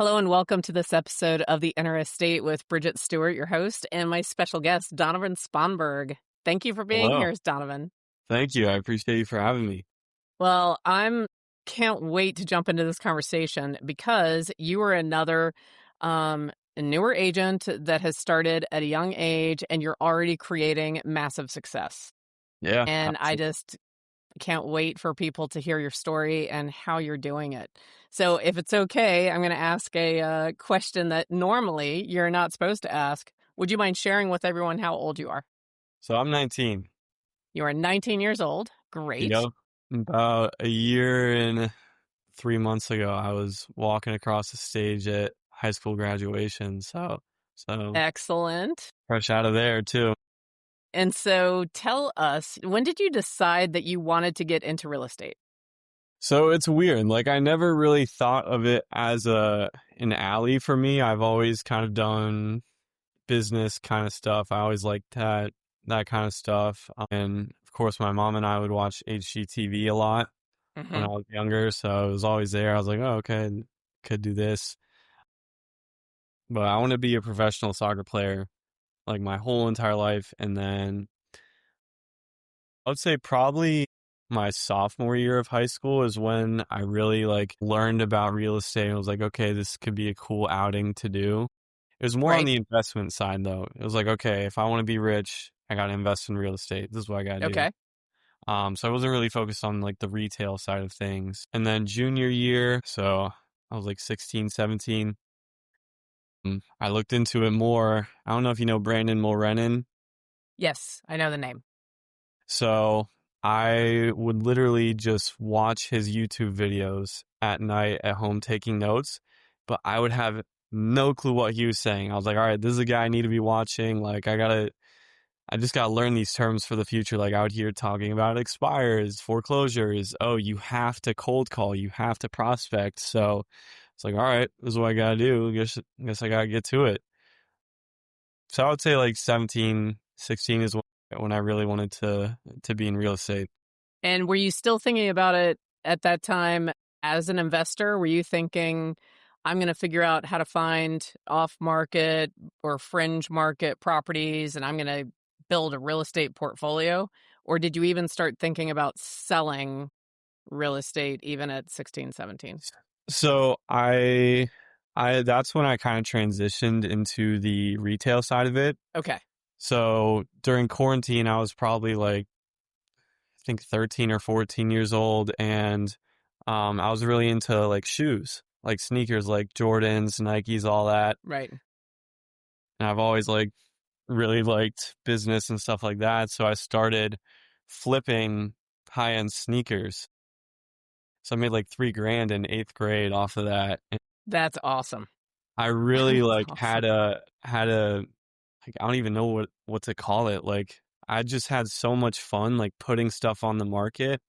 Hello and welcome to this episode of The Inner Estate with Bridget Stuart, your host, and my special guest, Donovan Sponberg. Thank you for being Hello. here, Donovan. Thank you. I appreciate you for having me. Well, can't wait to jump into this conversation because you are another newer agent that has started at a young age and you're already creating massive success. Yeah, And I absolutely. just can't wait for people to hear your story and how you're doing it. So if it's okay, I'm going to ask a question that normally you're not supposed to ask. Would you mind sharing with everyone how old you are? So I'm 19. You are 19 years old. Great. About a year and 3 months ago, I was walking across the stage at high school graduation. So Excellent. fresh out of there too. And so tell us, when did you decide that you wanted to get into real estate? So it's weird. Like I never really thought of it as an alley for me. I've always kind of done business kind of stuff. I always liked that kind of stuff. And of course, my mom and I would watch HGTV a lot when I was younger. So it was always there. I was like, oh, okay, could do this. But I want to be a professional soccer player like my whole entire life. And then I would say probably my sophomore year of high school is when I really learned about real estate and was like, okay, this could be a cool outing to do. It was more on the investment side though. It was like, okay, if I want to be rich, I got to invest in real estate. This is what I got to do. Okay. So I wasn't really focused on the retail side of things. And then junior year, so I was 16, 17. I looked into it more. I don't know if you know Brandon Mulrennan. Yes, I know the name. So I would literally just watch his YouTube videos at night at home taking notes, but I would have no clue what he was saying. I was like, all right, this is a guy I need to be watching. I just got to learn these terms for the future. Like I would hear talking about expires, foreclosures. Oh, you have to cold call. You have to prospect. So it's like, all right, this is what I got to do. I guess I got to get to it. So I would say 17, 16 is when I really wanted to be in real estate. And were you still thinking about it at that time as an investor? Were you thinking, I'm going to figure out how to find off-market or fringe market properties and I'm going to build a real estate portfolio? Or did you even start thinking about selling real estate even at 16, 17? So I that's when I kind of transitioned into the retail side of it. Okay. So during quarantine, I was probably I think 13 or 14 years old. And I was really into shoes, like sneakers, like Jordans, Nikes, all that. Right. And I've always really liked business and stuff like that. So I started flipping high-end sneakers. So I made $3,000 in 8th grade off of that. And that's awesome. I really awesome. had a I don't even know what to call it. I just had so much fun putting stuff on the market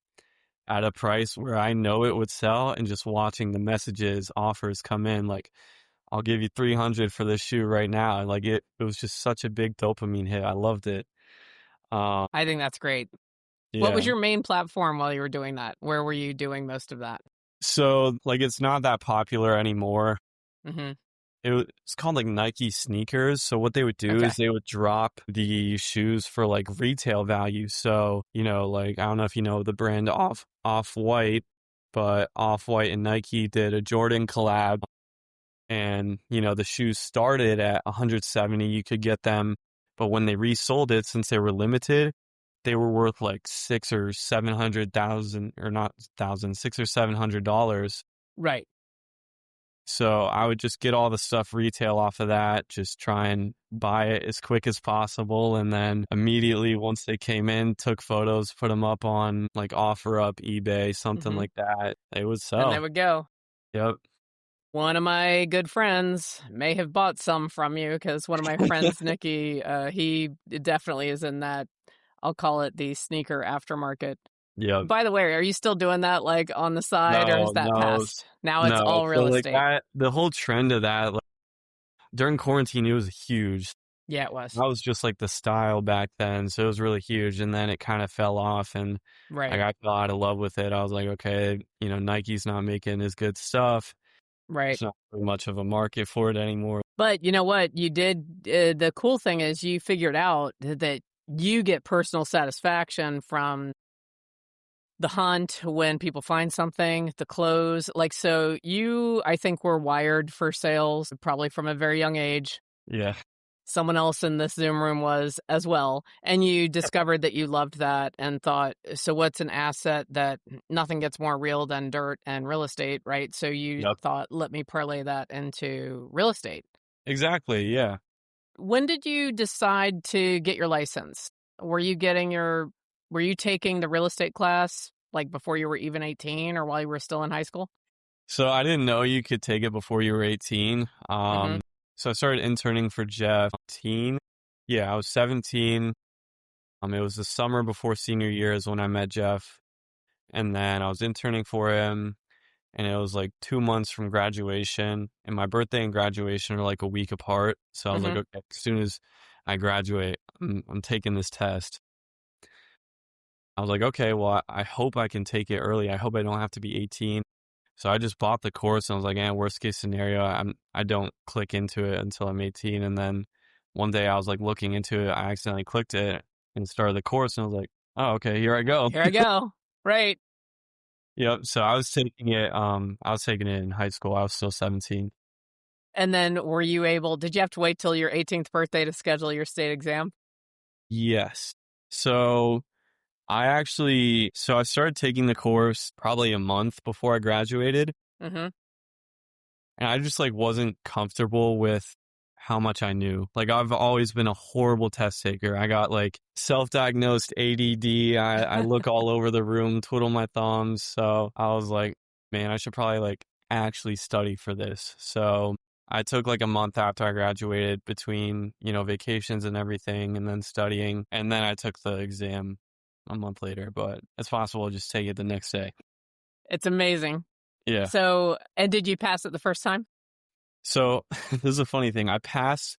at a price where I know it would sell and just watching the messages, offers come in I'll give you 300 for this shoe right now. And it was just such a big dopamine hit. I loved it. I think that's great. Yeah. What was your main platform while you were doing that? Where were you doing most of that? So it's not that popular anymore. Mm-hmm. It's called Nike sneakers. So what they would do is they would drop the shoes for retail value. So, I don't know if you know the brand Off-White, but Off-White and Nike did a Jordan collab. And, the shoes started at 170. You could get them. But when they resold it, since they were limited, they were worth $600,000 or $700,000 or not thousand, $600 or $700. Right. So I would just get all the stuff retail off of that, just try and buy it as quick as possible. And then immediately once they came in, took photos, put them up on OfferUp, eBay, something like that. They would sell. And they would go. Yep. One of my good friends may have bought some from you because one of my friends, Nikki, he definitely is in that, I'll call it the sneaker aftermarket. Yeah. By the way, are you still doing that on the side or is that past? Now it's all real estate. The whole trend of that, during quarantine, it was huge. Yeah, it was. That was just the style back then. So it was really huge. And then it kind of fell off and I fell out of love with it. I was like, okay, Nike's not making as good stuff. Right. There's not really much of a market for it anymore. But you know what? You did, the cool thing is you figured out that you get personal satisfaction from the hunt when people find something, the close. Like, so you, I think, were wired for sales probably from a very young age. Yeah. Someone else in this Zoom room was as well. And you discovered that you loved that and thought, so what's an asset that nothing gets more real than dirt and real estate, right? So you Yep. thought, let me parlay that into real estate. Exactly. Yeah. When did you decide to get your license? Were you were you taking the real estate class like before you were even 18 or while you were still in high school? So I didn't know you could take it before you were 18. Mm-hmm. So I started interning for Jeff. Yeah, I was 17. It was the summer before senior year is when I met Jeff. And then I was interning for him. And it was like 2 months from graduation. And my birthday and graduation are like a week apart. So I was like, Mm-hmm. okay, as soon as I graduate, I'm taking this test. I was like, okay, well, I hope I can take it early. I hope I don't have to be 18. So I just bought the course and I was like, worst case scenario, I don't click into it until I'm 18. And then one day I was like looking into it, I accidentally clicked it and started the course and I was like, oh, okay, here I go. Here I go. Right. Yep. So I was taking it in high school. I was still 17. And then did you have to wait till your 18th birthday to schedule your state exam? Yes. So I started taking the course probably a month before I graduated. Mm-hmm. And I just like wasn't comfortable with how much I knew. Like I've always been a horrible test taker. I got like self-diagnosed ADD. I look all over the room, twiddle my thumbs. So I was like, man, I should probably like actually study for this. So I took like a month after I graduated between, vacations and everything and then studying. And then I took the exam a month later, but it's possible to just take it the next day. It's amazing. Yeah. So, and did you pass it the first time? So this is a funny thing. I passed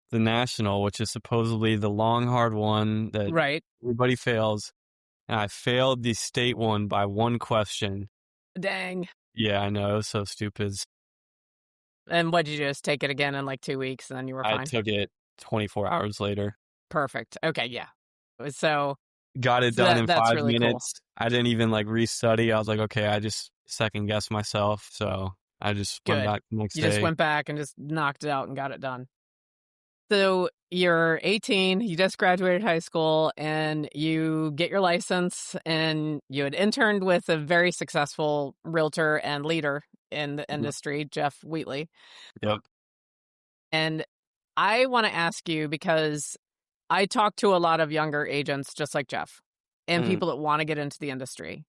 the national, which is supposedly the long, hard one that Right. everybody fails. And I failed the state one by one question. Dang. Yeah, I know. It was so stupid. And what, did you just take it again in like 2 weeks and then you were I fine? took it 24 hours later. Perfect. Okay. Yeah. So, Got it so done in that's 5 really cool. minutes. I didn't even like restudy. I was like, okay, I just second guessed myself. So I just went Good. back the next You just day. went back and just knocked it out and got it done. So you're 18, you just graduated high school, and you get your license, and you had interned with a very successful realtor and leader in the industry, Jeff Wheatley. Yep. And I want to ask you, because I talk to a lot of younger agents just like Jeff and Mm. people that want to get into the industry.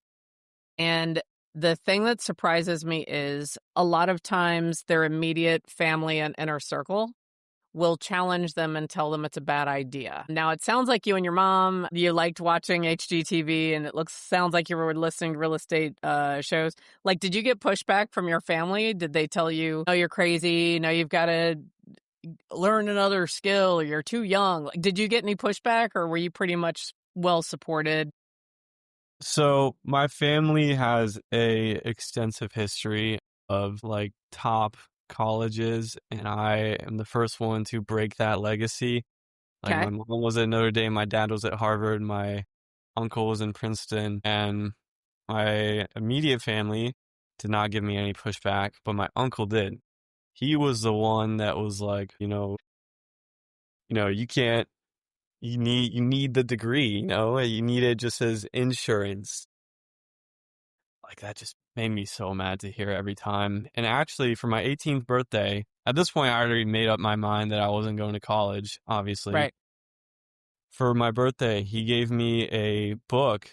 And the thing that surprises me is a lot of times their immediate family and inner circle will challenge them and tell them it's a bad idea. Now, it sounds like you and your mom, you liked watching HGTV, and sounds like you were listening to real estate shows. Like, did you get pushback from your family? Did they tell you, no, you're crazy, no, you've got to learn another skill, or you're too young? Like, did you get any pushback, or were you pretty much well supported? So my family has a extensive history of like top colleges, and I am the first one to break that legacy. Like Okay. my mom was at Notre Dame, my dad was at Harvard, my uncle was in Princeton, and my immediate family did not give me any pushback, but my uncle did. He was the one that was like, you can't, you need the degree, you need it just as insurance. Like that just made me so mad to hear every time. And actually, for my 18th birthday, at this point, I already made up my mind that I wasn't going to college, obviously. Right. For my birthday, he gave me a book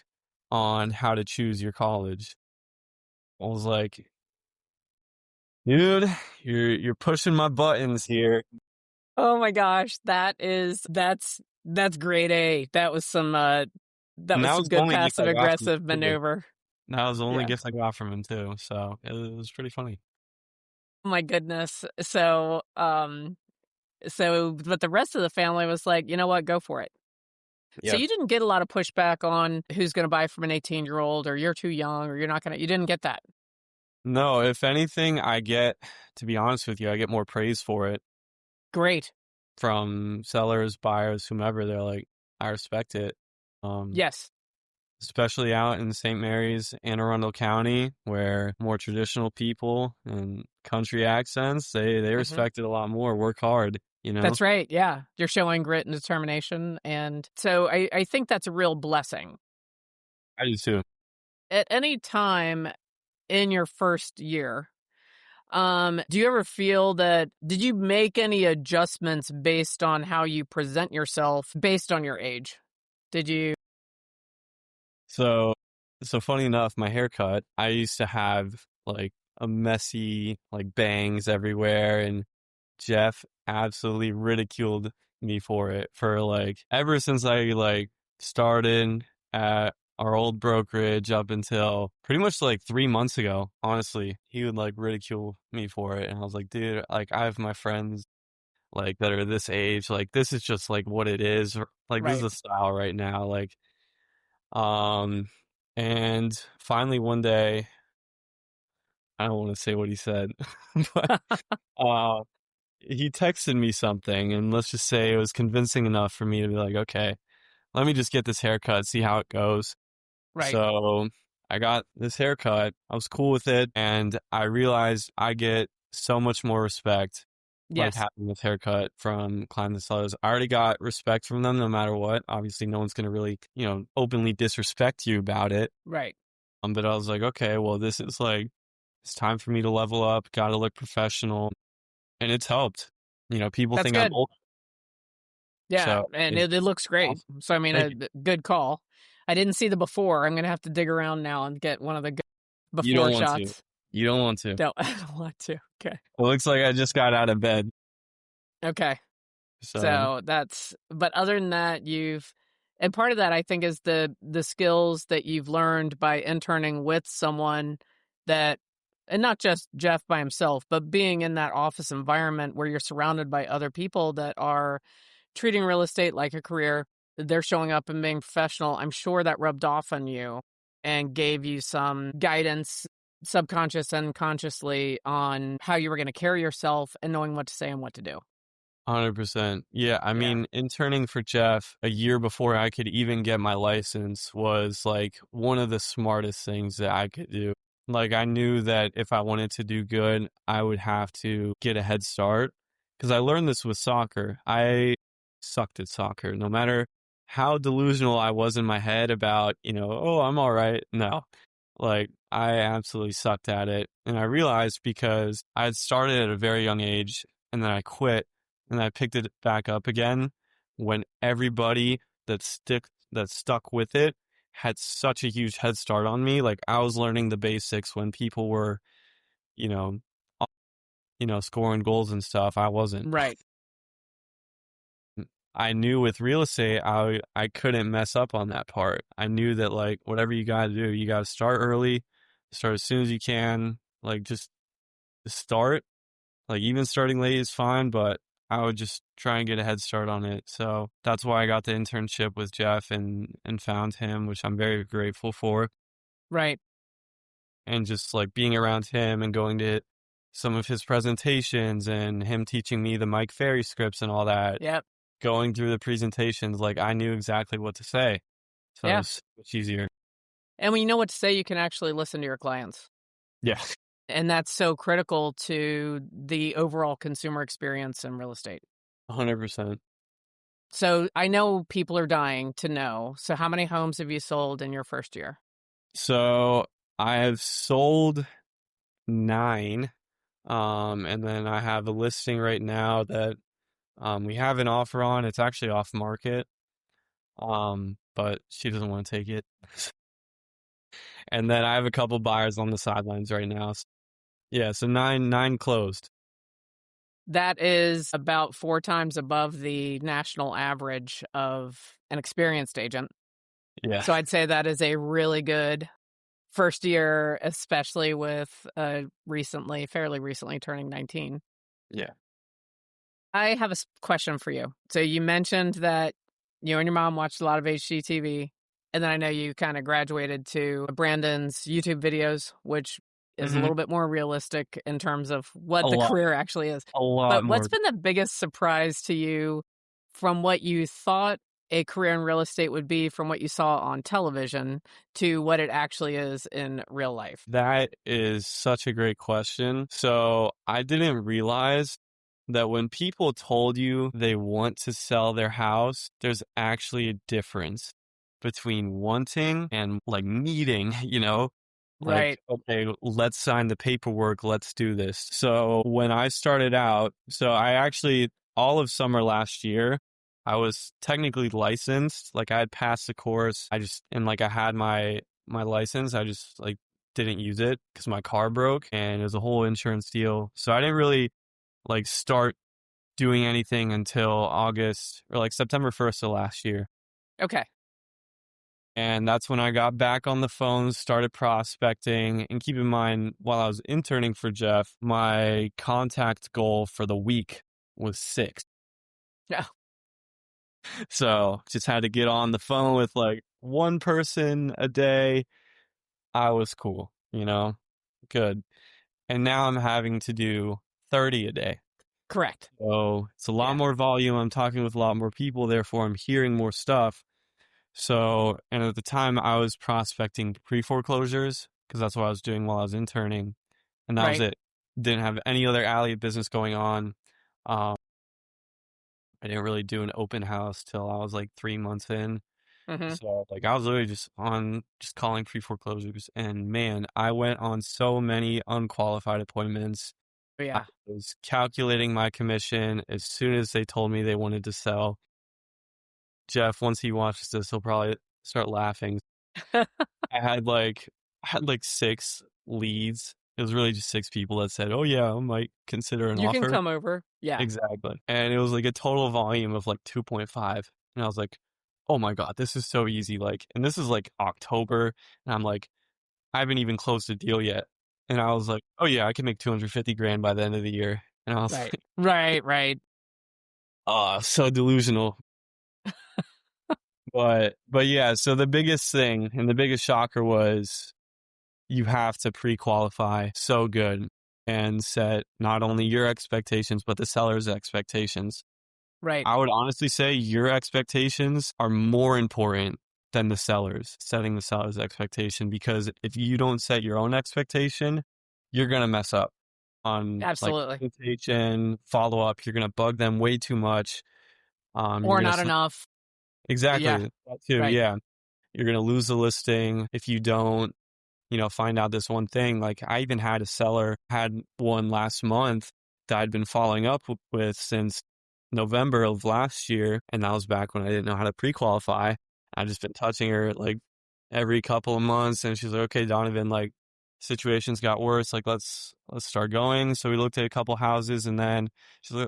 on how to choose your college. I was like, dude, you're pushing my buttons here. Oh my gosh, that's grade A. That was some And that was the good only gift passive I got from him aggressive too. maneuver. That was the only Yeah. gift I got from him too. So it was pretty funny. Oh my goodness. So but the rest of the family was like, you know what, go for it. So Yeah. you didn't get a lot of pushback on who's going to buy from an 18-year-old, or you're too young, or you're not going to, you didn't get that. No, if anything, to be honest with you, I get more praise for it Great. from sellers, buyers, whomever. They're like, I respect it. Um, Yes. Especially out in St. Mary's, Anne Arundel County, where more traditional people and country accents, they Hmm. respect it a lot more. Work hard, you know? That's right. Yeah. You're showing grit and determination. And so I think that's a real blessing. I do too. At any time in your first year, do you ever feel that did you make any adjustments based on how you present yourself based on your age? Did you? So, so funny enough, my haircut, I used to have like a messy, like bangs everywhere, and Jeff absolutely ridiculed me for it for like ever since I like started at our old brokerage up until pretty much like 3 months ago. Honestly, he would like ridicule me for it, and I was like, dude, like I have my friends like that are this age, like this is just like what it is, like this is Right. a style right now, like um, and finally one day, I don't want to say what he said, but uh, he texted me something, and let's just say it was convincing enough for me to be like, okay, let me just get this haircut, see how it goes. Right. So I got this haircut. I was cool with it, and I realized I get so much more respect like Yes. having this haircut from clients and sellers. I already got respect from them no matter what. Obviously, no one's gonna really, openly disrespect you about it. Right. But I was like, okay, well, this is like it's time for me to level up. Got to look professional, and it's helped. People That's think I'm good. old, Yeah, so and it's it looks great. awesome. So I mean, Thank you. good call. I didn't see the before. I'm gonna have to dig around now and get one of the good You before don't want to. shots. You don't want to. Don't I don't want to. Okay. It looks like I just got out of bed. Okay. So So that's but other than that, and part of that I think is the skills that you've learned by interning with someone that and not just Jeff by himself, but being in that office environment where you're surrounded by other people that are treating real estate like a career. They're showing up and being professional. I'm sure that rubbed off on you and gave you some guidance, subconscious and consciously, on how you were going to carry yourself and knowing what to say and what to do. 100%. Yeah, I Yeah. mean, interning for Jeff a year before I could even get my license was like one of the smartest things that I could do. Like, I knew that if I wanted to do good, I would have to get a head start. Because I learned this with soccer. I sucked at soccer. No matter how delusional I was in my head about, oh, I'm all right. No, like, I absolutely sucked at it. And I realized because I had started at a very young age and then I quit and I picked it back up again when everybody that stuck with it had such a huge head start on me. Like I was learning the basics when people were, you know, scoring goals and stuff. I wasn't. Right. I knew with real estate, I couldn't mess up on that part. I knew that like whatever you got to do, you got to start early, start as soon as you can. Like just start. Like even starting late is fine, but I would just try and get a head start on it. So that's why I got the internship with Jeff and found him, which I'm very grateful for. Right. And just like being around him and going to some of his presentations and him teaching me the Mike Ferry scripts and all that, Yep. going through the presentations, like I knew exactly what to say. So it Yeah. was so much easier. And when you know what to say, you can actually listen to your clients. Yeah. And that's so critical to the overall consumer experience in real estate. 100%. So I know people are dying to know. So how many homes have you sold in your first year? So I have sold 9. And then I have a listing right now that we have an offer on. It's actually off market. But she doesn't want to take it. And then I have a couple buyers on the sidelines right now. Yeah, so nine closed. That is about 4 times above the national average of an experienced agent. Yeah. So I'd say that is a really good first year, especially with fairly recently turning 19. Yeah. I have a question for you. So you mentioned that you and your mom watched a lot of HGTV, and then I know you kind of graduated to Brandon's YouTube videos, which is a Mhm. little bit more realistic in terms of A what the lot, career actually is. a lot But what's more. been the biggest surprise to you from what you thought a career in real estate would be from what you saw on television to what it actually is in real life? That is such a great question. So I didn't realize that when people told you they want to sell their house, there's actually a difference between wanting and like needing, like, Right. okay, let's sign the paperwork, let's do this. So when I started out, so I actually, all of summer last year, I was technically licensed. Like I had passed the course. And like I had my license. I just like didn't use it because my car broke and it was a whole insurance deal. So I didn't really like start doing anything until August or like September 1st of last year. Okay. And that's when I got back on the phone, started prospecting. And keep in mind, while I was interning for Jeff, my contact goal for the week was 6. Yeah. So just had to get on the phone with like one person a day. I was cool, good. And now I'm having to do 30 a day. Correct. So it's a lot Yeah. more volume. I'm talking with a lot more people. Therefore, I'm hearing more stuff. So, and at the time I was prospecting pre-foreclosures because that's what I was doing while I was interning. And that was Right. it. Didn't have any other alley business going on. Um, I didn't really do an open house till I was like 3 months in. Mhm. So like I was literally just calling pre-foreclosures. And man, I went on so many unqualified appointments. I Yeah. was calculating my commission as soon as they told me they wanted to sell. Jeff, once he watches this, he'll probably start laughing. I had like 6 leads. It was really just 6 people that said, "Oh yeah, I might consider an You can offer." come over. Yeah. Exactly. And it was like a total volume of like 2.5. And I was like, "Oh my God, this is so easy." Like, and this is like October, and I'm like, I haven't even closed a deal yet. And I was like, "Oh yeah, I can make 250 grand by the end of the year." And I was Right. like, Right, right. "Oh, so delusional." But yeah, so the biggest thing and the biggest shocker was you have to pre-qualify so good and set not only your expectations, but the seller's expectations. Right. I would honestly say your expectations are more important than the seller's, setting the seller's expectation, because if you don't set your own expectation, you're going to mess up on like Absolutely. presentation, follow up. You're going to bug them way too much. You're Or going not to, enough. Yeah. exactly that too. Right. Yeah. You're going to lose the listing if you don't, find out this one thing. Like I even had a seller, had one last month that I'd been following up with since November of last year. And that was back when I didn't know how to pre-qualify. I've just been touching her like every couple of months. And she's like, "Okay, Donovan, like situations got worse. Like let's start going." So we looked at a couple houses, and then she's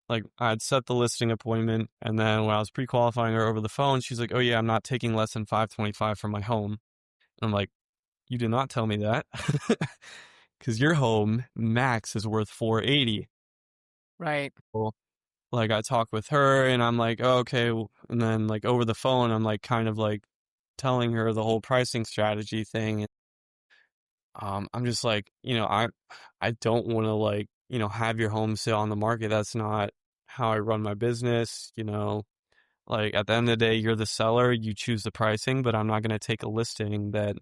like I'd set the listing appointment. And then when I was pre-qualifying her over the phone, she's like, "Oh yeah, I'm not taking less than 525 for my home." And I'm like, "You did not tell me that." Because your home max is worth 480. Right. Well, like I talked with her and I'm like, "Oh, okay." And then like over the phone, I'm like kind of like telling her the whole pricing strategy thing. I'm just like, I don't want to like, have your home sale on the market. That's not how I run my business. Like at the end of the day, you're the seller, you choose the pricing, but I'm not going to take a listing that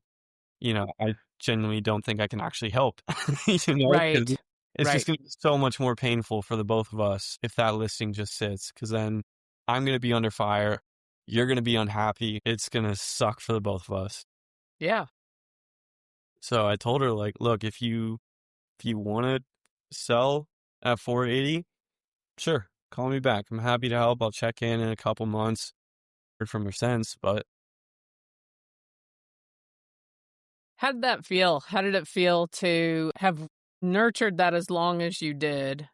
I genuinely don't think I can actually help, because Right. it's just Right. going to be so much more painful for the both of us if that listing just sits, because then I'm going to be under fire. You're going to be unhappy. It's going to suck for the both of us. Yeah. So I told her like, "Look, if you want to sell at 480, sure, call me back. I'm happy to help. I'll check in a couple months." Heard from her since, but How did that feel? How did it feel to have nurtured that as long as you did?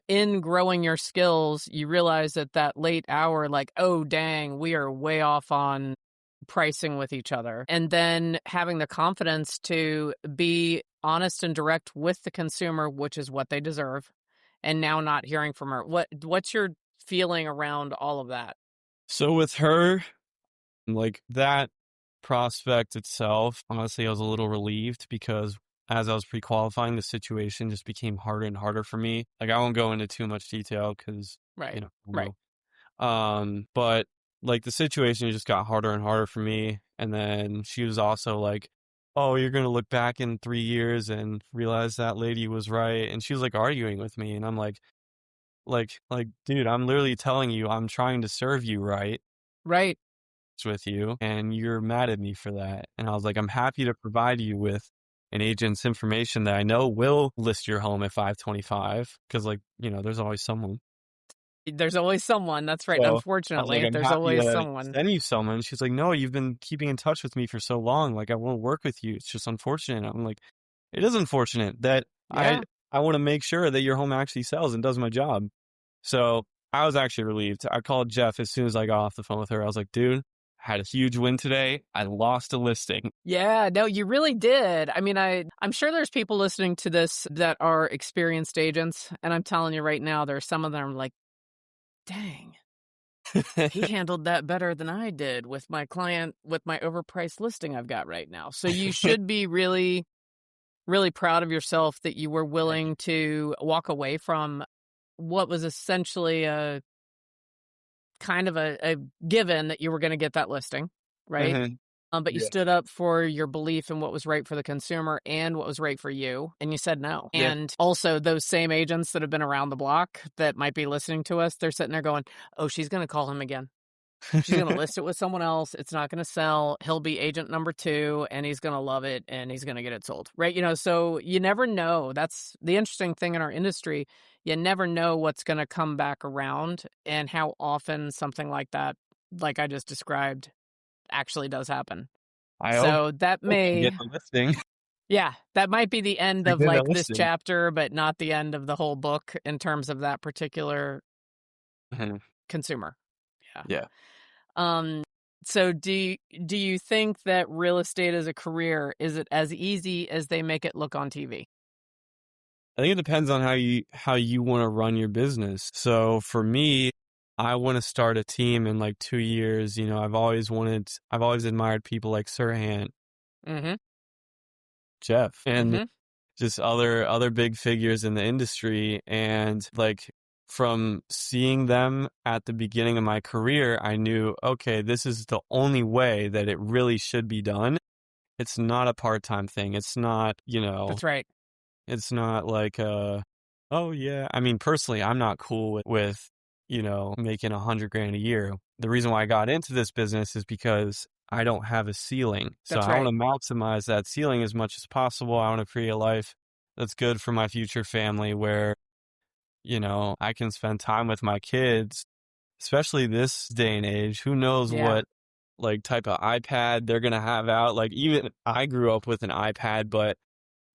In growing your skills, you realize at that late hour, like, oh, dang, we are way off on pricing with each other. And then having the confidence to be honest and direct with the consumer, which is what they deserve, and now not hearing from her. What's your feeling around all of that? so with her, like that prospect itself, honestly, I was a little relieved because as I was pre-qualifying, the situation just became harder and harder for me. Like, I won't go into too much detail because, Right. I Right. know. But like the situation just got harder and harder for me. And then she was also like, "Oh, you're gonna look back in 3 years and realize that lady was right." And she was like arguing with me, and I'm like, dude, I'm literally telling you, I'm trying to serve you right Right. with you, and you're mad at me for that. And I was like, I'm happy to provide you with an agent's information that I know will list your home at 525, because like, there's always someone. There's always someone. That's right. So I was like, Unfortunately, I'm there's happy always to someone. send you someone. She's like, no, you've been keeping in touch with me for so long. Like, I want to work with you. It's just unfortunate. I'm like, it is unfortunate that I Yeah. I want to make sure that your home actually sells and does my job. So I was actually relieved. I called Jeff as soon as I got off the phone with her. I was like, dude, I had a huge win today. I lost a listing. Yeah, no, you really did. I mean, I'm sure there's people listening to this that are experienced agents, and I'm telling you right now, there's some of them like, dang, he handled that better than I did with my client with my overpriced listing I've got right now. So you should be really, really proud of yourself that you were Thank willing to walk away from what was essentially a kind of a given that you were going to get that listing, right? you. But you Yeah. stood up for your belief in what was right for the consumer and what was right for you, and you said no. Yeah. And also, those same agents that have been around the block that might be listening to us, they're sitting there going, "Oh, she's going to call him again. She's going to list it with someone else. It's not going to sell. He'll be agent number 2, and he's going to love it, and he's going to get it sold." Right? So you never know. That's the interesting thing in our industry. You never know what's going to come back around and how often something like that, like I just described, actually does happen. I hope, So that I get may, the listing. yeah, that might be the end I of get that like this listing. chapter, but not the end of the whole book in terms of that particular Mhm. consumer. Yeah. Yeah. Um, so do you think that real estate as a career, is it as easy as they make it look on TV? I think it depends on how you want to run your business. So for me, I want to start a team in like 2 years. I've always admired people like Sirhan, Mm-hmm. Jeff, and Mm-hmm. just other big figures in the industry. And like from seeing them at the beginning of my career, I knew, okay, this is the only way that it really should be done. It's not a part-time thing. It's not, That's right. it's not like, oh yeah. I mean, personally, I'm not cool with making 100 grand a year. The reason why I got into this business is because I don't have a ceiling. So That's I want right. to maximize that ceiling as much as possible. I want to create a life that's good for my future family where, I can spend time with my kids, especially this day and age. Who knows Yeah. what like type of iPad they're going to have out. Like even I grew up with an iPad, but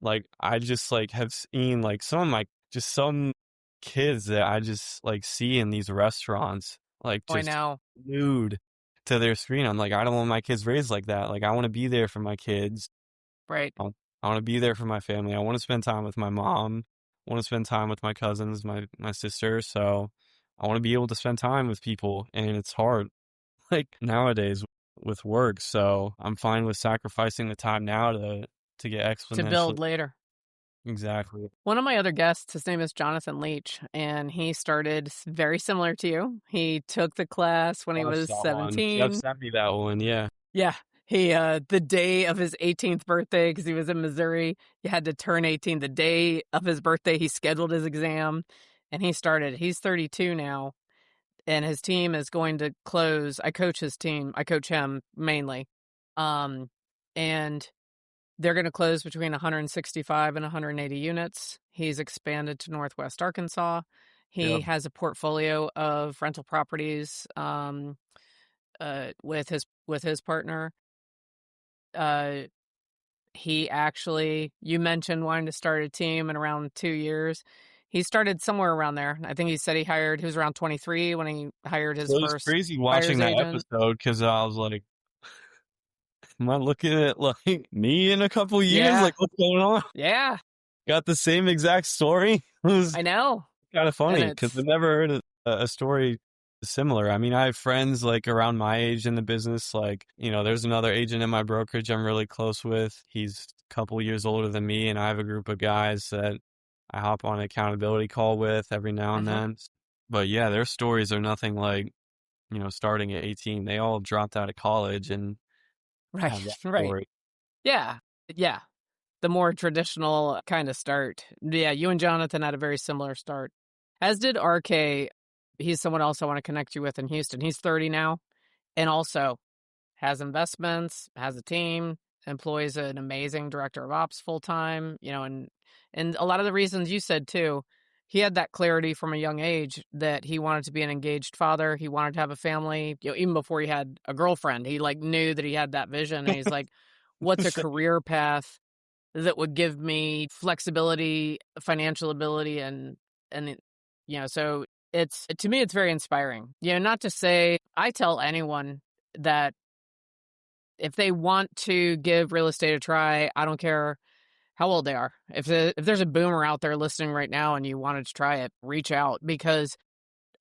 like, I just, like, have seen, like, some kids that I just, like, see in these restaurants, like, Oh, I just know. glued to their screen. I'm like, I don't want my kids raised like that. Like, I wanna be there for my kids. Right. I wanna be there for my family. I wanna spend time with my mom. I wanna spend time with my cousins, my sister, so I wanna be able to spend time with people, and it's hard, like, nowadays with work, so I'm fine with sacrificing the time now to get To exponentially. build later. Exactly. One of my other guests, his name is Jonathan Leach, and he started very similar to you. He took the class when he Watched was that one. Jeff 17. sent me that one, yeah. Yeah. He, the day of his 18th birthday, because he was in Missouri, you had to turn 18. The day of his birthday, he scheduled his exam and he started. He's 32 now, and his team is going to close. I coach his team. I coach him mainly. Um, and they're going to close between 165 and 180 units. He's expanded to Northwest Arkansas. Yeah. He has a portfolio of rental properties with his partner. He actually, you mentioned wanting to start a team in around 2 years. He started somewhere around there. I think he said he was around 23 when he hired his It was first crazy buyer's watching that agent. episode because I was like, am I looking at, like, me in a couple years? Yeah. Like, what's going on? Yeah. Got the same exact story? It was I know. kinda And funny because 'cause it's, I've never heard a story similar. I mean, I have friends, like, around my age in the business, like, there's another agent in my brokerage I'm really close with. He's a couple years older than me, and I have a group of guys that I hop on an accountability call with every now and Hmm. then. But yeah, their stories are nothing like, starting at 18. They all dropped out of college and Right. have that Right. story. Yeah. Yeah. The more traditional kind of start. Yeah, you and Jonathan had a very similar start, as did RK. He's someone else I want to connect you with in Houston. He's 30 now and also has investments, has a team, employs an amazing director of ops full time, and a lot of the reasons you said too. He had that clarity from a young age that he wanted to be an engaged father. He wanted to have a family, even before he had a girlfriend. He like knew that he had that vision, and he's like, what's a career path that would give me flexibility, financial ability, so it's, to me, it's very inspiring. Not to say, I tell anyone that if they want to give real estate a try, I don't care how old they are. If there's a boomer out there listening right now and you wanted to try it, reach out, because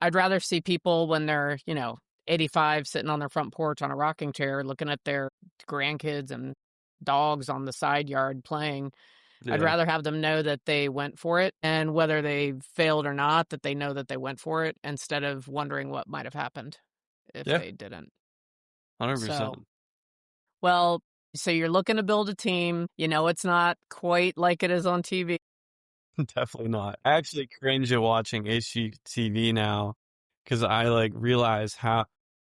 I'd rather see people when they're, 85 sitting on their front porch on a rocking chair looking at their grandkids and dogs on the side yard playing. I'd Yeah. rather have them know that they went for it, and whether they failed or not, that they know that they went for it, instead of wondering what might have happened if Yeah. they didn't. 100%. So, well, so you're looking to build a team. It's not quite like it is on TV. Definitely not. I actually cringe at watching HGTV now because I like realize how,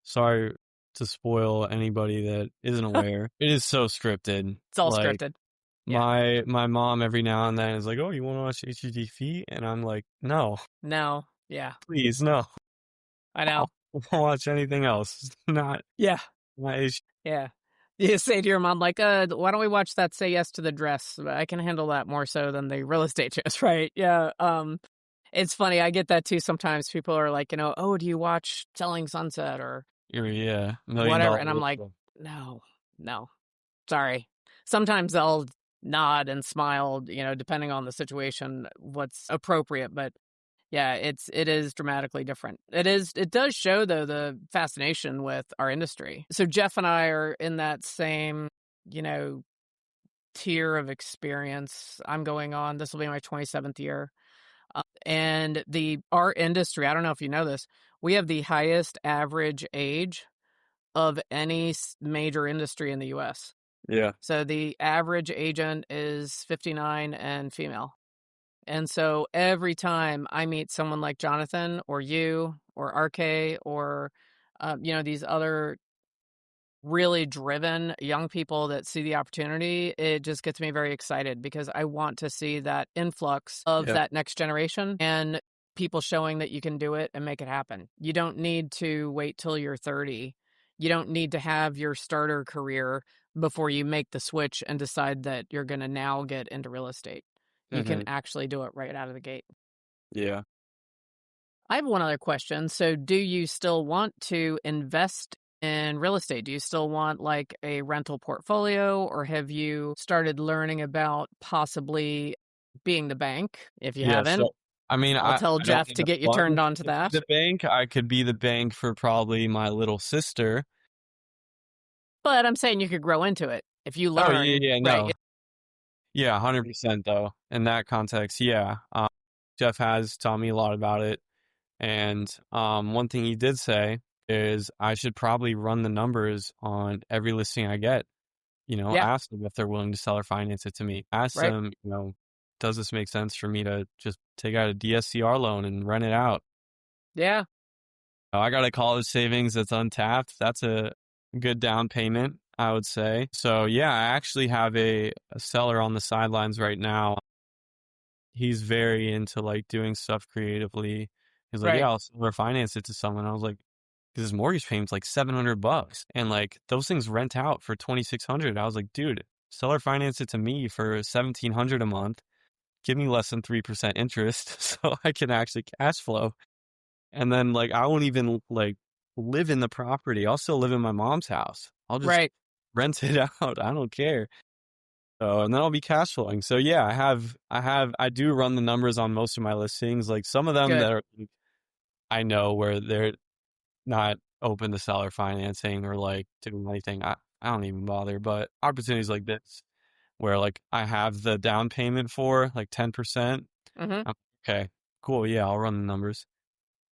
sorry to spoil anybody that isn't aware, it is so scripted. It's all Like scripted. Yeah. my mom every now and then is like, "Oh, you want to watch HGTV?" And I'm like, "No, No. Yeah. please, no. I I'll know. watch anything else. Not Yeah. not H." Yeah. You say to your mom, like, why don't we watch that Say Yes to the Dress? I can handle that more so than the real estate shows, right? Yeah. It's funny. I get that too sometimes. People are like, oh, do you watch Selling Sunset or Yeah, million whatever? dollar And I'm like, listing. no, no, sorry. Sometimes I'll nod and smile, depending on the situation, what's appropriate. But yeah, it is dramatically different. It does show, though, the fascination with our industry. So Jeff and I are in that same, you know, tier of experience. I'm going on, this will be my 27th year. And our industry, I don't know if you know this, we have the highest average age of any major industry in the US. Yeah. So the average agent is 59 and female. And so every time I meet someone like Jonathan or you or RK or, these other really driven young people that see the opportunity, it just gets me very excited, because I want to see that influx of Yeah. that next generation and people showing that you can do it and make it happen. You don't need to wait till you're 30. You don't need to have your starter career before you make the switch and decide that you're going to now get into real estate. You can Hmm. actually do it right out of the gate. Yeah. I have one other question. So, do you still want to invest in real estate? Do you still want like a rental portfolio, or have you started learning about possibly being the bank? If you Yeah. haven't, So I mean, I'll I tell I don't Jeff need to the get you turned funds on to to be that. the bank. I could be the bank for probably my little sister. But I'm saying you could grow into it if you Oh, yeah, learn, yeah, right? no. Yeah, 100% though. In that context, yeah. Jeff has taught me a lot about it. And one thing he did say is I should probably run the numbers on every listing I get. Yeah, Ask them if they're willing to sell or finance it to me. Ask right. them, does this make sense for me to just take out a DSCR loan and rent it out? Yeah, I got a college savings that's untapped. That's a good down payment, I would say. So yeah, I actually have a seller on the sidelines right now. He's very into like doing stuff creatively. He's like, right. yeah, I'll sell or finance it to someone. I was like, because his mortgage payment's like $700, and like those things rent out for 2,600. I was like, dude, seller finance it to me for 1,700 a month. Give me less than 3% interest, so I can actually cash flow. And then like I won't even like live in the property. I'll still live in my mom's house. I'll just Right. rent it out. I don't care. So, and then I'll be cash flowing. So yeah, I do run the numbers on most of my listings. Like some of them that Good. are, I know where they're not open to seller financing or like doing anything. I don't even bother. But opportunities like this, where like I have the down payment for like 10%. Hmm. Okay, cool. Yeah, I'll run the numbers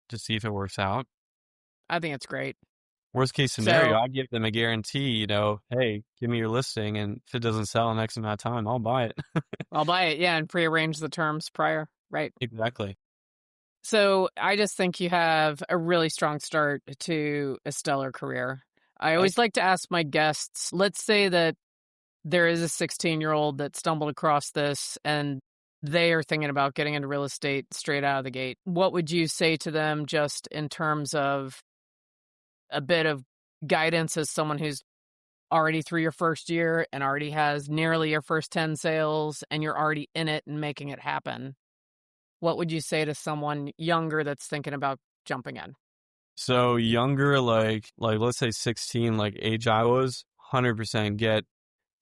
to see if it works out. I think it's great. Worst case So scenario, I give them a guarantee, hey, give me your listing, and if it doesn't sell in X amount of time, I'll buy it. I'll buy it. Yeah. And prearrange the terms prior. Right. Exactly. So I just think you have a really strong start to a stellar career. I Thank always like to ask my guests, let's say that there is a 16-year-old that stumbled across this and they are thinking about getting into real estate straight out of the gate. What would you say to them just in terms of a bit of guidance as someone who's already through your first year and already has nearly your first 10 sales and you're already in it and making it happen? What would you say to someone younger that's thinking about jumping in? So younger, like let's say 16, like age I was, 100% get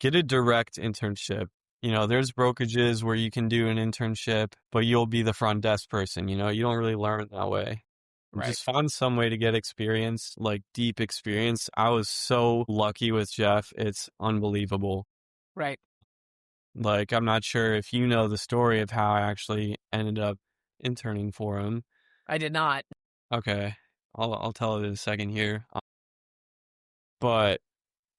a direct internship. There's brokerages where you can do an internship, but you'll be the front desk person. You don't really learn that way. Right. Just find some way to get experience, like deep experience. I was so lucky with Jeff. It's unbelievable. Right. Like, I'm not sure if you know the story of how I actually ended up interning for him. I did not. Okay. I'll tell it in a second here. But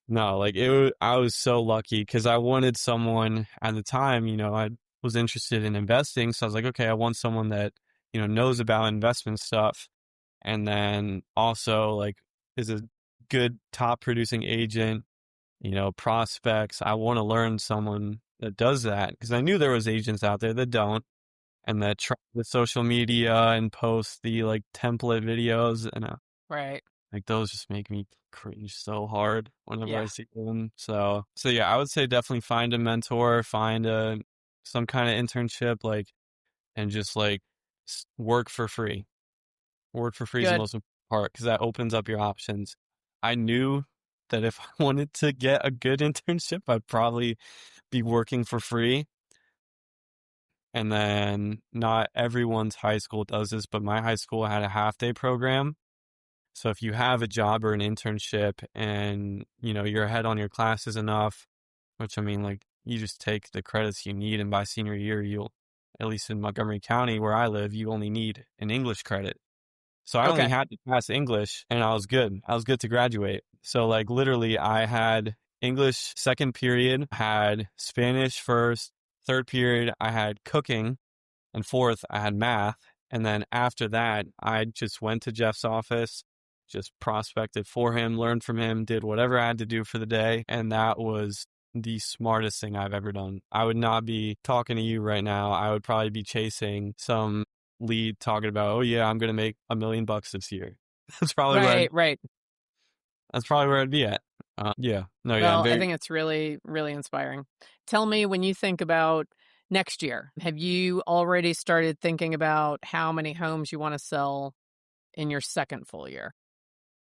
no, like I was so lucky because I wanted someone at the time, I was interested in investing. So I was like, okay, I want someone that, knows about investment stuff. And then also like is a good top producing agent, prospects. I want to learn someone that does that because I knew there was agents out there that don't and that try the social media and post the like template videos and Right. like those just make me cringe so hard whenever I Yeah. see them. So yeah, I would say definitely find a mentor, find some kind of internship, like, and just like work for free. Work for free is the Good. most important part because that opens up your options. I knew that if I wanted to get a good internship, I'd probably be working for free. And then not everyone's high school does this, but my high school had a half day program. So if you have a job or an internship and, you're ahead on your classes enough, which I mean, like you just take the credits you need and by senior year, you'll, at least in Montgomery County where I live, you only need an English credit. So I only Okay. had to pass English and I was good. I was good to graduate. So like literally I had English second period, had Spanish first, third period, I had cooking, and fourth, I had math. And then after that, I just went to Jeff's office, just prospected for him, learned from him, did whatever I had to do for the day. And that was the smartest thing I've ever done. I would not be talking to you right now. I would probably be chasing some lead talking about, oh yeah, I'm going to make $1 million this year. That's probably where Right. Right. I'd be at. Yeah. No, yeah, I'm Well, I very, think it's really, really inspiring. Tell me, when you think about next year, have you already started thinking about how many homes you want to sell in your second full year?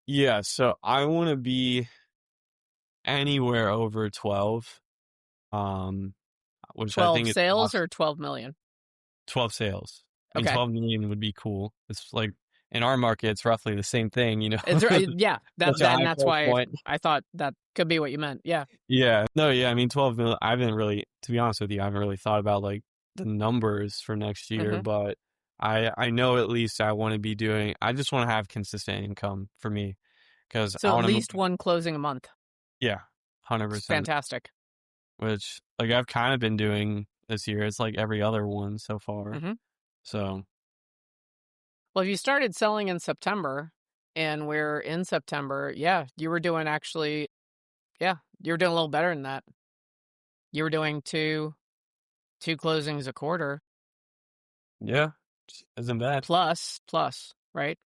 yeah. So I want to be anywhere over 12. Um, which I 12 think is sales awesome. or 12 million? 12 sales. I mean, Okay. 12 million would be cool. It's like in our market, it's roughly the same thing, Yeah, such a high that's price why point. I thought that could be what you meant. Yeah. Yeah. No, yeah. I mean, 12 million, I haven't really, to be honest with you, I haven't really thought about like the numbers for next year, Hmm. but I know at least I want to be doing, I just want to have consistent income for me because So I at want to move. least one closing a month. Yeah. It's 100%, fantastic. which like I've kind of been doing this year. It's like every other one so far. Hmm. So Well, if you started selling in September and we're in September, yeah, you were doing actually, yeah, you were doing a little better than that. You were doing two closings a quarter yeah, isn't bad. plus, right?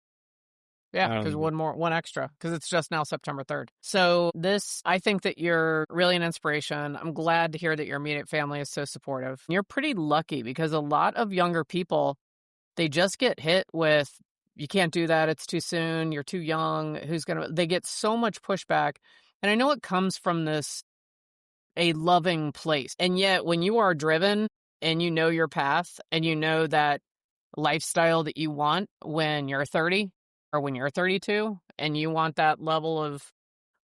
Yeah, I because don't know. one extra, because it's just now September 3rd. So this, I think that you're really an inspiration. I'm glad to hear that your immediate family is so supportive. You're pretty lucky because a lot of younger people, they just get hit with, you can't do that, it's too soon, you're too young, they get so much pushback. And I know it comes from a loving place. And yet when you are driven and you know your path and you know that lifestyle that you want when you're 30 or when you're 32 and you want that level of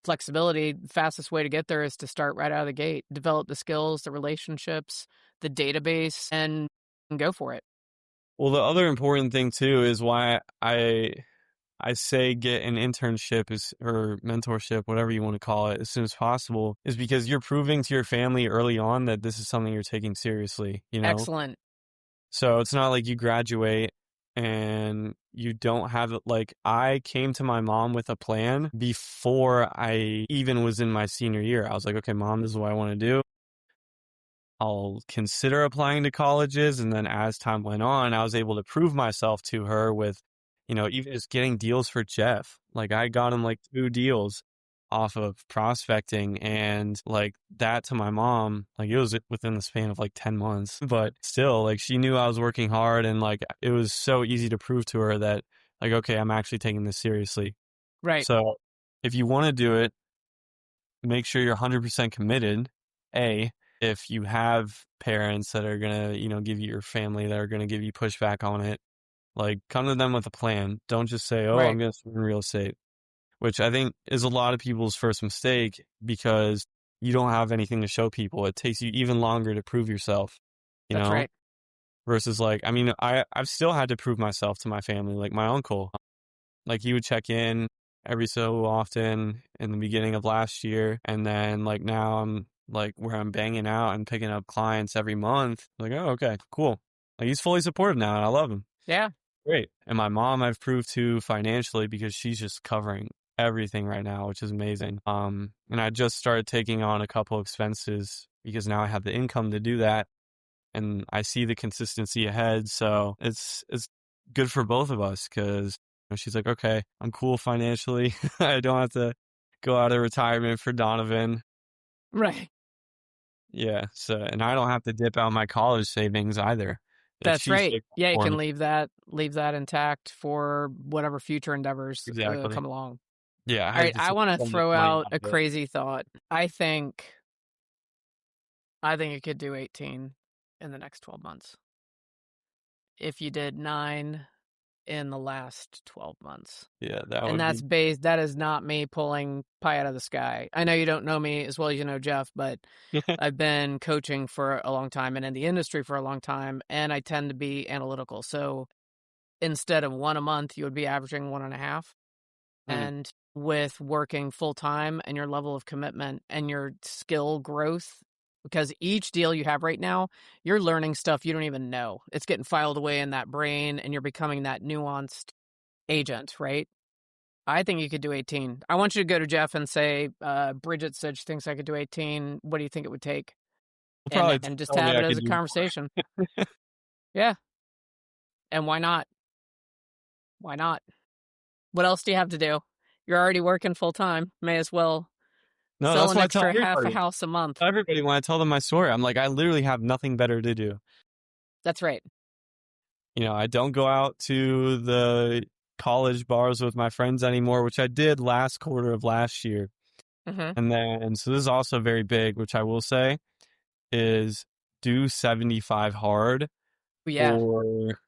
flexibility, the fastest way to get there is to start right out of the gate, develop the skills, the relationships, the database, and go for it. Well, the other important thing too is why I say get an internship or mentorship, whatever you want to call it, as soon as possible, is because you're proving to your family early on that this is something you're taking seriously, you know? Excellent. So it's not like you graduate and you don't have it. Like, I came to my mom with a plan before I even was in my senior year. I was like, okay, mom, this is what I want to do. I'll consider applying to colleges. And then as time went on, I was able to prove myself to her with, even just getting deals for Jeff. Like, I got him like 2 deals off of prospecting, and like that to my mom, like it was within the span of like 10 months, but still, like, she knew I was working hard, and like it was so easy to prove to her that, like, okay, I'm actually taking this seriously. Right. So if you want to do it, make sure you're 100% committed. If you have parents that are going to, give you, your family that are going to give you pushback on it, like, come to them with a plan. Don't just say, oh, I'm Right. going to swim in real estate, which I think is a lot of people's first mistake, because you don't have anything to show people. It takes you even longer to prove yourself, you That's know, right. versus like, I mean, I've still had to prove myself to my family. Like, my uncle, like, he would check in every so often in the beginning of last year. And then like now I'm like where I'm banging out and picking up clients every month. Like, oh, okay, cool. Like, he's fully supportive now and I love him. Yeah. Great. And my mom, I've proved to financially, because she's just covering everything right now, which is amazing. And I just started taking on a couple expenses because now I have the income to do that, and I see the consistency ahead. So it's good for both of us, because she's like, okay, I'm cool financially. I don't have to go out of retirement for Donovan. Right. Yeah. So, and I don't have to dip out my college savings either. Like, That's she's right. saving Yeah, you for can me. leave that intact for whatever future endeavors Exactly. come along. Yeah. I All had right, to I take want to so much throw money out out a of it. crazy thought. I think you could do 18 in the next 12 months. If you did 9 in the last 12 months. Yeah, that And would be. that is not me pulling pie out of the sky. I know you don't know me as well as you know Jeff, but I've been coaching for a long time and in the industry for a long time, and I tend to be analytical. So instead of 1 a month, you would be averaging 1.5. Mm. And with working full time and your level of commitment and your skill growth, because each deal you have right now, you're learning stuff you don't even know. It's getting filed away in that brain, and you're becoming that nuanced agent, right? I think you could do 18. I want you to go to Jeff and say, Bridget said she thinks I could do 18. What do you think it would take? He'll probably And just tell me have I it as could a do more. conversation. Yeah. And why not? Why not? What else do you have to do? You're already working full time. May as well No, sell that's an what I tell extra half a everybody. house a month. Tell everybody when I tell them my story. I'm like, I literally have nothing better to do. That's right. I don't go out to the college bars with my friends anymore, which I did last quarter of last year. Mm-hmm. And then, so this is also very big, which I will say is do 75 hard, Yeah, or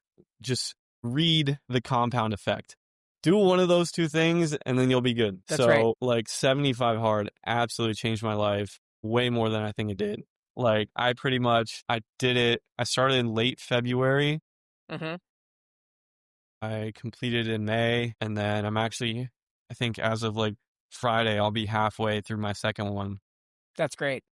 just read The Compound Effect. Do one of those two things and then you'll be good. that's right. So like 75 hard absolutely changed my life way more than I think it did. Like, I did it. I started in late February. Mm-hmm. I completed in May, and then I think as of like Friday, I'll be halfway through my second one. That's great.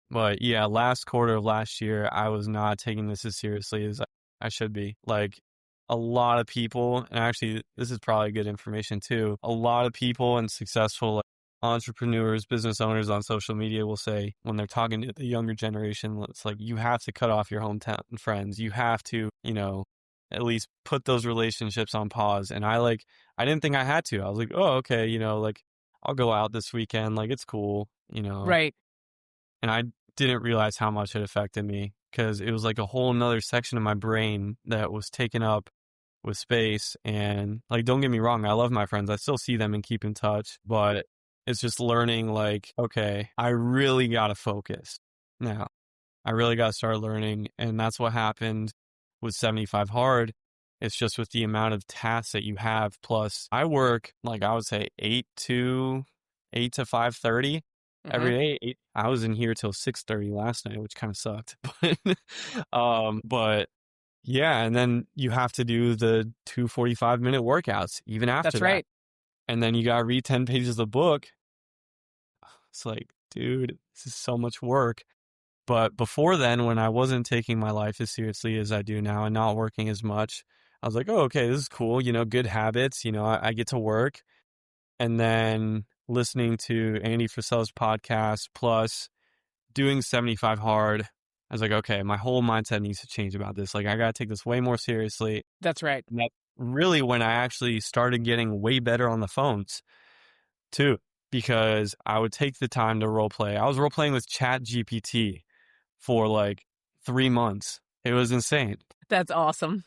But yeah, last quarter of last year, I was not taking this as seriously as I should be. Like, a lot of people, and actually, this is probably good information too. A lot of people and successful, like, entrepreneurs, business owners on social media will say, when they're talking to the younger generation, it's like, you have to cut off your hometown friends. You have to, at least put those relationships on pause. And I didn't think I had to. I was like, oh, okay, like, I'll go out this weekend. Like, it's cool. Right. And I didn't realize how much it affected me, because it was like a whole nother section of my brain that was taken up with space. And like, don't get me wrong, I love my friends. I still see them and keep in touch, but it's just learning, like, okay, I really got to focus now. I really got to start learning. And that's what happened with 75 hard. It's just with the amount of tasks that you have. Plus, I work, like, I would say 8 to 8 to 5:30 Hmm. every day. I was in here till 6:30 last night, which kind of sucked. But yeah, and then you have to do the 2 45-minute workouts even after That's that. right. And then you got to read 10 pages of the book. It's like, dude, this is so much work. But before then, when I wasn't taking my life as seriously as I do now and not working as much, I was like, oh, okay, this is cool. Good habits. I get to work. And then listening to Andy Frisella's podcast plus doing 75 hard, I was like, okay, my whole mindset needs to change about this. Like, I got to take this way more seriously. That's right. And that's really when I actually started getting way better on the phones too, because I would take the time to role play. I was role playing with Chat GPT for like 3 months. It was insane. That's awesome.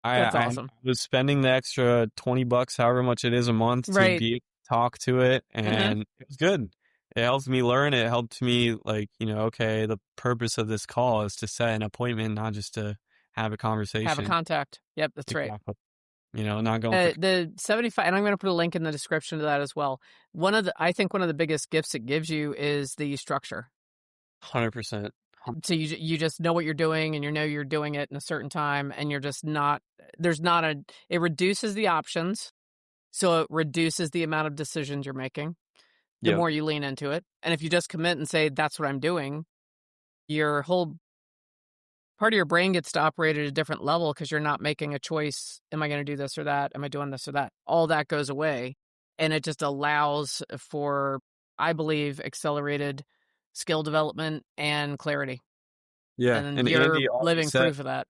That's I awesome. was spending the extra $20, however much it is a month, to Right. be able to talk to it, Hmm. and it was good. It helped me learn. It helped me like, okay, the purpose of this call is to set an appointment, not just to have a Have a conversation. contact. Yep, that's right. Exactly. Not going for The 75, and I'm going to put a link in the description to that as well. I think one of the biggest gifts it gives you is the structure. 100%. So you just know what you're doing, and you know you're doing it in a certain time, and you're just not, it reduces the options. So it reduces the amount of decisions you're making the Yep. more you lean into it. And if you just commit and say, that's what I'm doing, your whole part of your brain gets to operate at a different level because you're not making a choice. Am I going to do this or that? Am I doing this or that? All that goes away. And it just allows for, I believe, accelerated skill development and clarity. Yeah. And And you're living proof of that.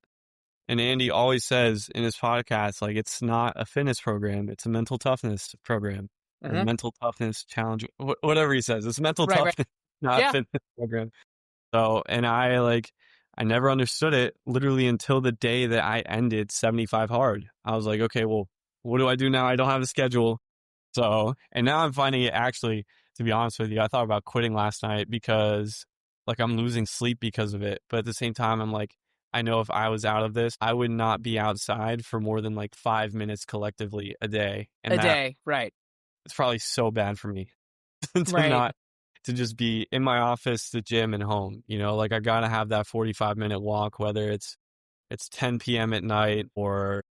Andy always says in his podcast, like, it's not a fitness program, it's a mental toughness program or Hmm. mental toughness challenge, whatever he says. It's mental Right, right. toughness, not a Yeah. fitness program. So, and I never understood it literally until the day that I ended 75 hard. I was like, okay, well, what do I do now? I don't have a schedule. So, and now I'm finding it actually, to be honest with you, I thought about quitting last night because like I'm losing sleep because of it. But at the same time, I'm like, I know if I was out of this, I would not be outside for more than like 5 minutes collectively a day. A And that day. Right. it's probably so bad for me to Right. not, to just be in my office, the gym, and home. Like I got to have that 45-minute walk, whether it's 10 p.m. at night or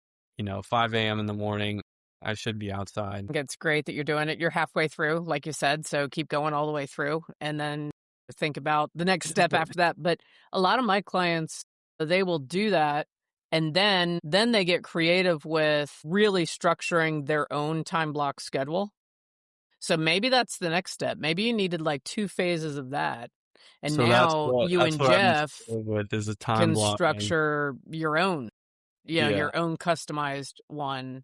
5 a.m. in the morning. I should be outside. It's great that you're doing it. You're halfway through, like you said, so keep going all the way through and then think about the next step after that. But a lot of my clients, they will do that, and then they get creative with really structuring their own time block schedule. So maybe that's the next step. Maybe you needed like 2 phases of that. And So that's now what you that's and what I'm Jeff struggling with, is the time can blocking. structure your own, Yeah. your own customized one.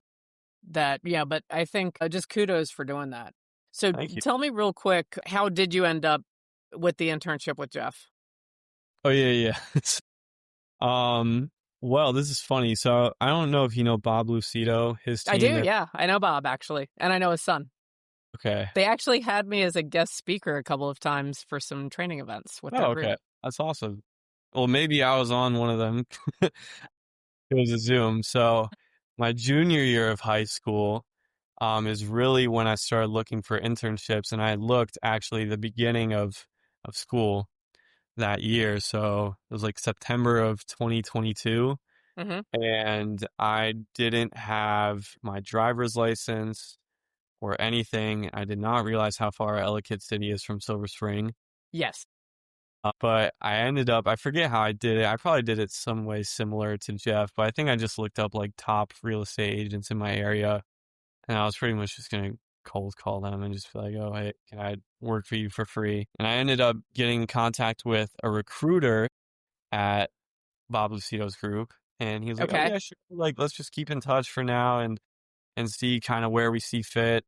But I think just kudos for doing that. So Thank you. tell me real quick, how did you end up with the internship with Jeff? Oh yeah, yeah. Well, this is funny. So I don't know if you know Bob Lucido, his I team. do, yeah. I know Bob, actually, and I know his son. Okay. They actually had me as a guest speaker a couple of times for some training events with their Oh, group. okay. That's awesome. Well, maybe I was on one of them. It was a Zoom. So my junior year of high school, is really when I started looking for internships, and I looked actually the beginning of school that year. So it was like September of 2022. Hmm. And I didn't have my driver's license or anything. I did not realize how far Ellicott City is from Silver Spring. Yes. But I forget how I did it. I probably did it some way similar to Jeff, but I think I just looked up like top real estate agents in my area. And I was pretty much just going to cold call them and just be like, oh, hey, can I work for you for free? And I ended up getting in contact with a recruiter at Bob Lucido's group. And he was like, oh, Okay. yeah, sure. Like, let's just keep in touch for now and see kind of where we see fit.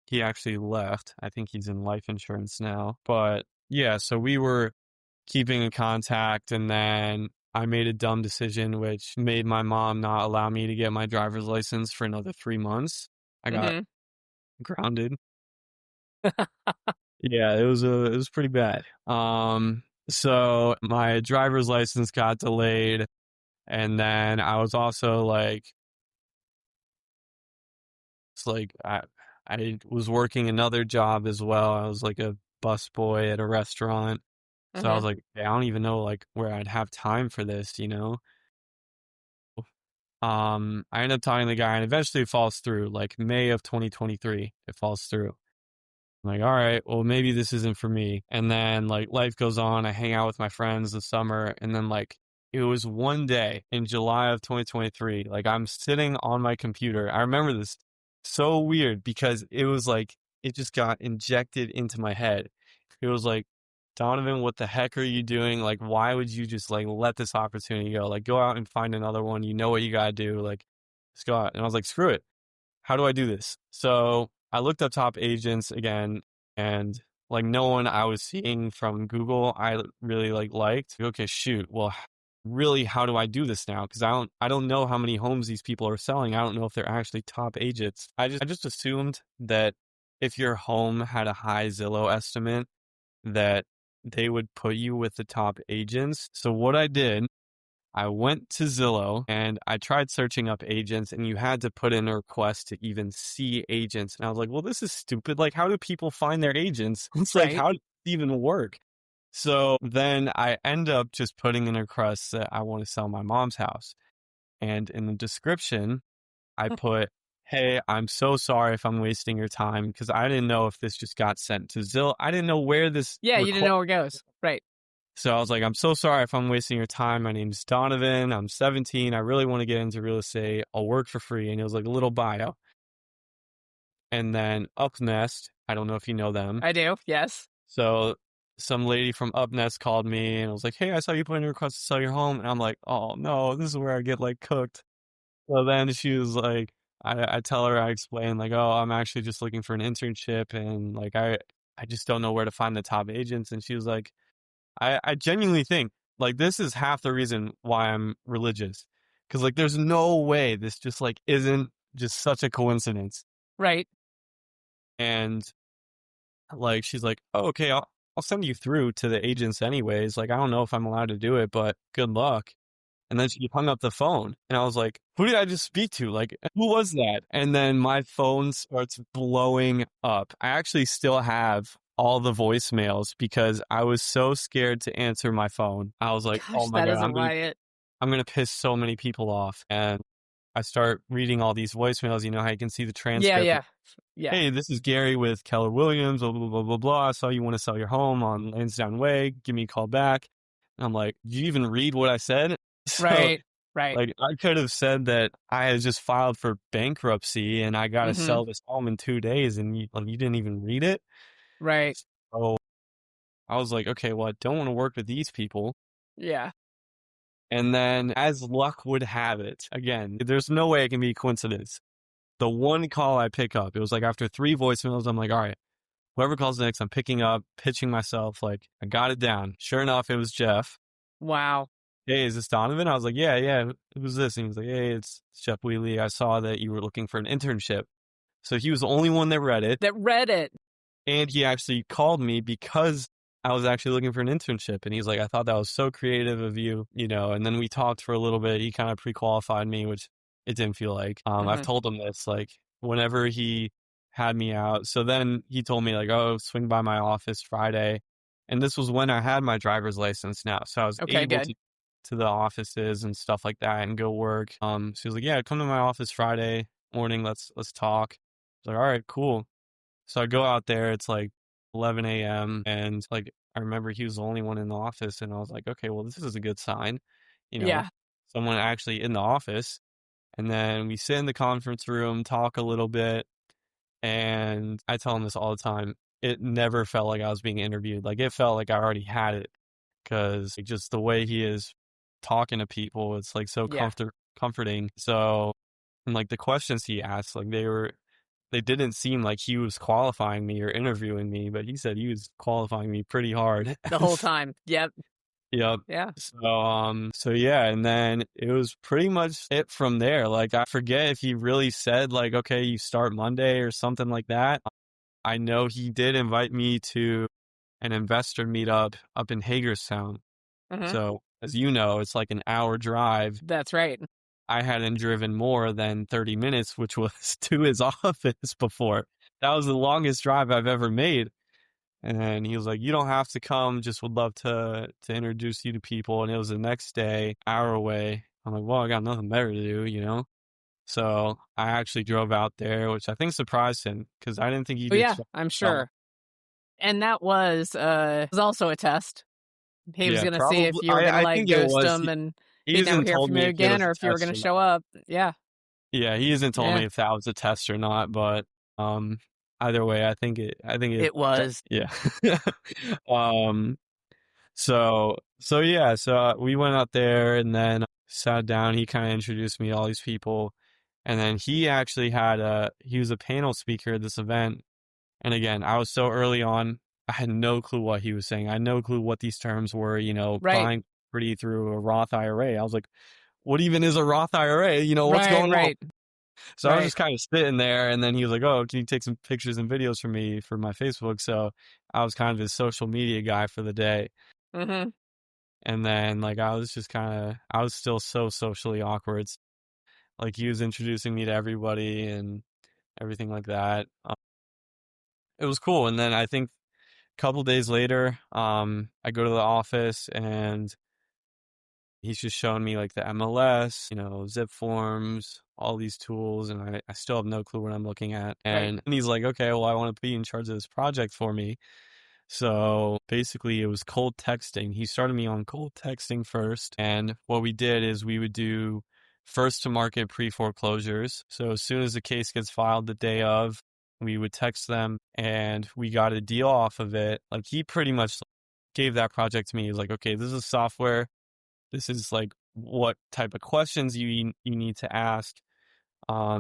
He actually left. I think he's in life insurance now. But yeah, so we were keeping in contact, and then I made a dumb decision, which made my mom not allow me to get my driver's license for another 3 months. I got Hmm. grounded. Yeah, it was pretty bad. So my driver's license got delayed, and then I was also like, it's like I was working another job as well. I was like a busboy at a restaurant. So I Mhm. was like, "Hey, I don't even know like where I'd have time for this, you know?" I end up talking to the guy and eventually it falls through, like May of 2023, it falls through. I'm like, all right, well, maybe this isn't for me. And then like life goes on. I hang out with my friends this summer. And then like it was one day in July of 2023, like I'm sitting on my computer. I remember this so weird because it was like, it just got injected into my head. It was like, Donovan, what the heck are you doing? Like, why would you just like let this opportunity go? Like, go out and find another one. You know what you got to do. Like, just go out. And I was like, screw it. How do I do this? So I looked up top agents again, and like no one I was seeing from Google I really liked. Okay, shoot. Well, really, how do I do this now? Because I don't know how many homes these people are selling. I don't know if they're actually top agents. I just assumed that if your home had a high Zillow estimate, that they would put you with the top agents. So what I did, I went to Zillow and I tried searching up agents, and you had to put in a request to even see agents. And I was like, well, this is stupid. Like, how do people find their agents? It's like, Right. how does it even work? So then I end up just putting in a request that I want to sell my mom's house. And in the description, I put, hey, I'm so sorry if I'm wasting your time, because I didn't know if this just got sent to Zillow. I didn't know where this Yeah, you didn't request. know where it goes. Right. So I was like, I'm so sorry if I'm wasting your time. My name's Donovan. I'm 17. I really want to get into real estate. I'll work for free. And it was like a little bio. And then Upnest, I don't know if you know them. I do. Yes. So some lady from Upnest called me and was like, hey, I saw you put in a request to sell your home. And I'm like, oh no, this is where I get like cooked. So then she was like, I tell her, I explain like, oh, I'm actually just looking for an internship. And like, I just don't know where to find the top agents. And she was like, I genuinely think like this is half the reason why I'm religious. Cause like there's no way this just like isn't just such a coincidence. Right. And like she's like, oh, okay, I'll send you through to the agents anyways. Like I don't know if I'm allowed to do it, but good luck. And then she hung up the phone and I was like, who did I just speak to? Like, who was that? And then my phone starts blowing up. I actually still have all the voicemails because I was so scared to answer my phone. I was like, oh Gosh, my that God, is a riot. I'm gonna piss so many people off. And I start reading all these voicemails. You know how you can see the Yeah, transcript. yeah. Yeah. Hey, this is Gary with Keller Williams, blah, blah, blah, blah, blah. I saw you want to sell your home on Lansdowne Way. Give me a call back. And I'm like, did you even read what I said? So Right. Right. like I could have said that I had just filed for bankruptcy and I got to Mhm. sell this home in 2 days, and you didn't even read it. Right. So I was like, okay, well, I don't want to work with these people. Yeah. And then, as luck would have it, again, there's no way it can be a coincidence. The one call I pick up, it was like after 3 voicemails, I'm like, all right, whoever calls next, I'm picking up, pitching myself. Like I got it down. Sure enough, it was Jeff. Wow. Hey, is this Donovan? I was like, yeah. Who's this? And he was like, hey, it's Jeff Wheatley. I saw that you were looking for an internship. So he was the only one that read it. That read it. And he actually called me because I was actually looking for an internship. And he's like, I thought that was so creative of you, you know. And then we talked for a little bit. He kind of pre-qualified me, which it didn't feel like. I've Mhm. told him this, like, whenever he had me out. So then he told me, like, oh, swing by my office Friday. And this was when I had my driver's license now. So I was Okay, able good. to the offices and stuff like that and go work. So he was like, yeah, come to my office Friday morning. Let's talk. I was like, all right, cool. So I go out there, it's like 11 a.m. and like I remember he was the only one in the office, and I was like, okay, well, this is a good sign, you know, Yeah. someone actually in the office. And then we sit in the conference room, talk a little bit, and I tell him this all the time. It never felt like I was being interviewed. Like it felt like I already had it, because like, just the way he is talking to people, it's like so Yeah. comforting. So, and like the questions he asked, like they didn't seem like he was qualifying me or interviewing me, but he said he was qualifying me pretty hard. The whole time. Yep. Yep. Yeah. So yeah, and then it was pretty much it from there. Like I forget if he really said like, okay, you start Monday or something like that. I know he did invite me to an investor meetup up in Hagerstown. Mhm. So as you know, it's like an hour drive. That's right. I hadn't driven more than 30 minutes, which was to his office before. that was the longest drive I've ever made. And he was like, you don't have to come, just would love to introduce you to people. And it was the next day, hour away. I'm like, well, I got nothing better to do, you know? So I actually drove out there, which I think surprised him because I didn't think he'd Oh, yeah, expect I'm it at all. sure. And that was also a test. He was Yeah, gonna see probably. if you were gonna, I like, think it ghost was. him and He he'd never hasn't hear told from you me if it again, was or a if you were test gonna or show not. up. Yeah, Yeah, he hasn't told yeah, me if that was a test or not, but either way, I think it it was. yeah. um so yeah, we went out there and then sat down. He kind of introduced me to all these people, and then he was a panel speaker at this event. And again, I was so early on, I had no clue what he was saying. I had no clue what these terms were, Right, buying property through a Roth IRA. I was like, what even is a Roth IRA? What's right, going on? right, So I was right. just kind of sitting there, and then he was like, "Oh, can you take some pictures and videos for me for my Facebook?" So I was kind of his social media guy for the day. Mhm. And then I was still so socially awkward. Like he was introducing me to everybody and everything like that. It was cool. And then I think a couple days later, I go to the office and he's just showing me like the MLS, zip forms, all these tools, and I still have no clue what I'm looking at. Right. And he's like, okay, well, I want to be in charge of this project for me. So basically, it was cold texting. He started me on cold texting first. And what we did is we would do first to market pre foreclosures. So as soon as the case gets filed the day of, we would text them and we got a deal off of it. Like he pretty much gave that project to me. He was like, okay, this is software. This is like what type of questions you need to ask.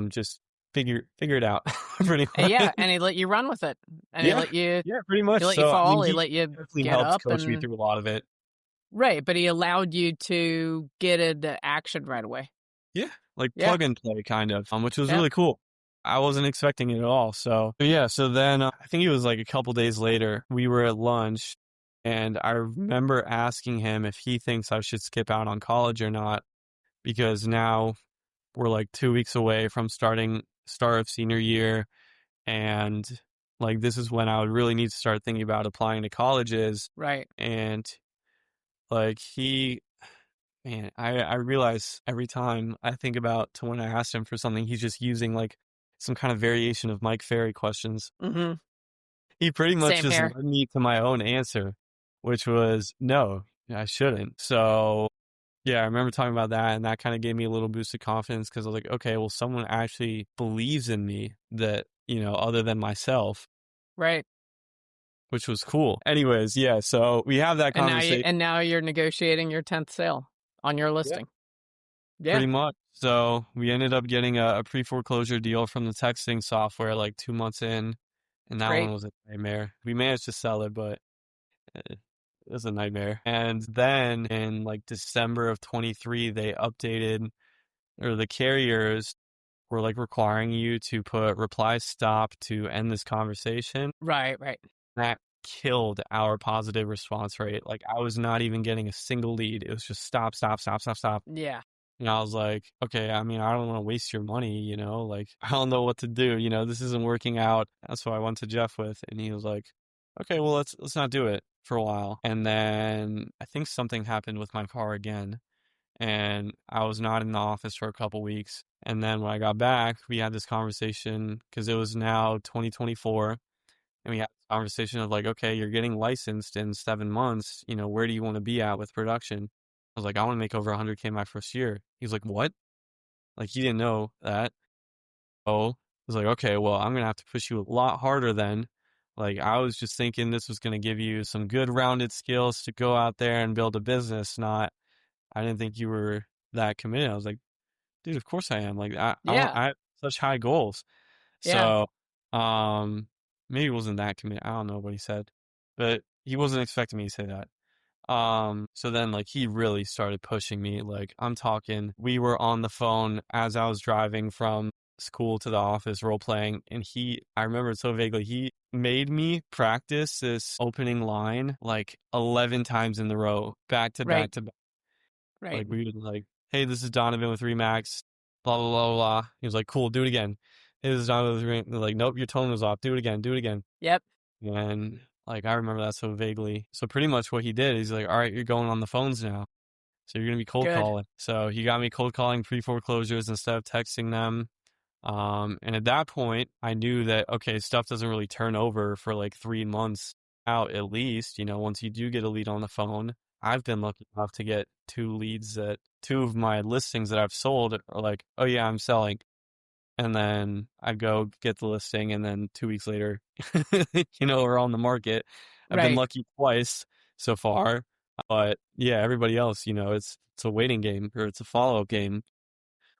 Just figure it out pretty And much. yeah, and he let you run with it, and Yeah, yeah, pretty much. he let you So I mean, fall, he he let you definitely get helped up coach me and through a lot of it. right, but he allowed you to get into action right away. Yeah, like Yeah, plug and play kind of, which was yeah, really cool. I wasn't expecting it at all. So yeah, so then I think it was like a couple days later, we were at lunch, and I remember asking him if he thinks I should skip out on college or not because now we're like 2 weeks away from start of senior year, and like this is when I would really need to start thinking about applying to colleges. right. And like man, I realize every time I think about to when I asked him for something, he's just using like some kind of variation of Mike Ferry questions. Mhm. He pretty much Same just here. led me to my own answer, which was no, I shouldn't. So yeah, I remember talking about that, and that kind of gave me a little boost of confidence because I was like, okay, well, someone actually believes in me that, other than myself, Right. which was cool. Anyways, yeah, so we have that conversation. And now you're negotiating your 10th sale on your Yeah. listing. Yeah, Pretty much. So we ended up getting a pre-foreclosure deal from the texting software like 2 months in, and that one great. was a nightmare. We managed to sell it, but it was a nightmare. And then in like December of 23, they updated, or the carriers were like requiring you to put reply stop to end this conversation. Right, right. That killed our positive response rate. Like I was not even getting a single lead. It was just stop, stop, stop, stop, stop. Yeah, And I was like, okay, I mean, I don't want to waste your money, like I don't know what to do, this isn't working out. That's what I went to Jeff with. And he was like, okay, well, let's not do it for a while. And then I think something happened with my car again. And I was not in the office for a couple weeks. And then when I got back, we had this conversation because it was now 2024. And we had this conversation of like, okay, you're getting licensed in 7 months. Where do you want to be at with production? I was like, I want to make over 100K my first year. He's like, what? Like, he didn't know that. Oh, I was like, okay, well, I'm going to have to push you a lot harder then. Like, I was just thinking this was going to give you some good rounded skills to go out there and build a business. I didn't think you were that committed. I was like, dude, of course I am. Like, yeah, I have such high goals. yeah, So, maybe he wasn't that committed. I don't know what he said, but he wasn't expecting me to say that. So then like he really started pushing me. Like I'm talking, we were on the phone as I was driving from school to the office role playing, and I remember it so vaguely, he made me practice this opening line like 11 times in the row, back to right, back to back. right. Like we would like, hey, this is Donovan with Remax, blah, blah, blah, blah. He was like, cool, do it again. his Donovan was ring. They're like, nope, your tone was off. Do it again. Do it again. Yep. And like I remember that so vaguely. So pretty much what he did, he's like, all right, you're going on the phones now. So you're gonna be cold Good. calling. So he got me cold calling pre-foreclosures instead of texting them. And at that point, I knew that okay, stuff doesn't really turn over for like 3 months out at least. Once you do get a lead on the phone, I've been lucky enough to get two of my listings that I've sold are like, oh yeah, I'm selling. And then I go get the listing, and then 2 weeks later, we're on the market. I've been Right. lucky twice so far, but yeah, everybody else, it's a waiting game or it's a follow-up game.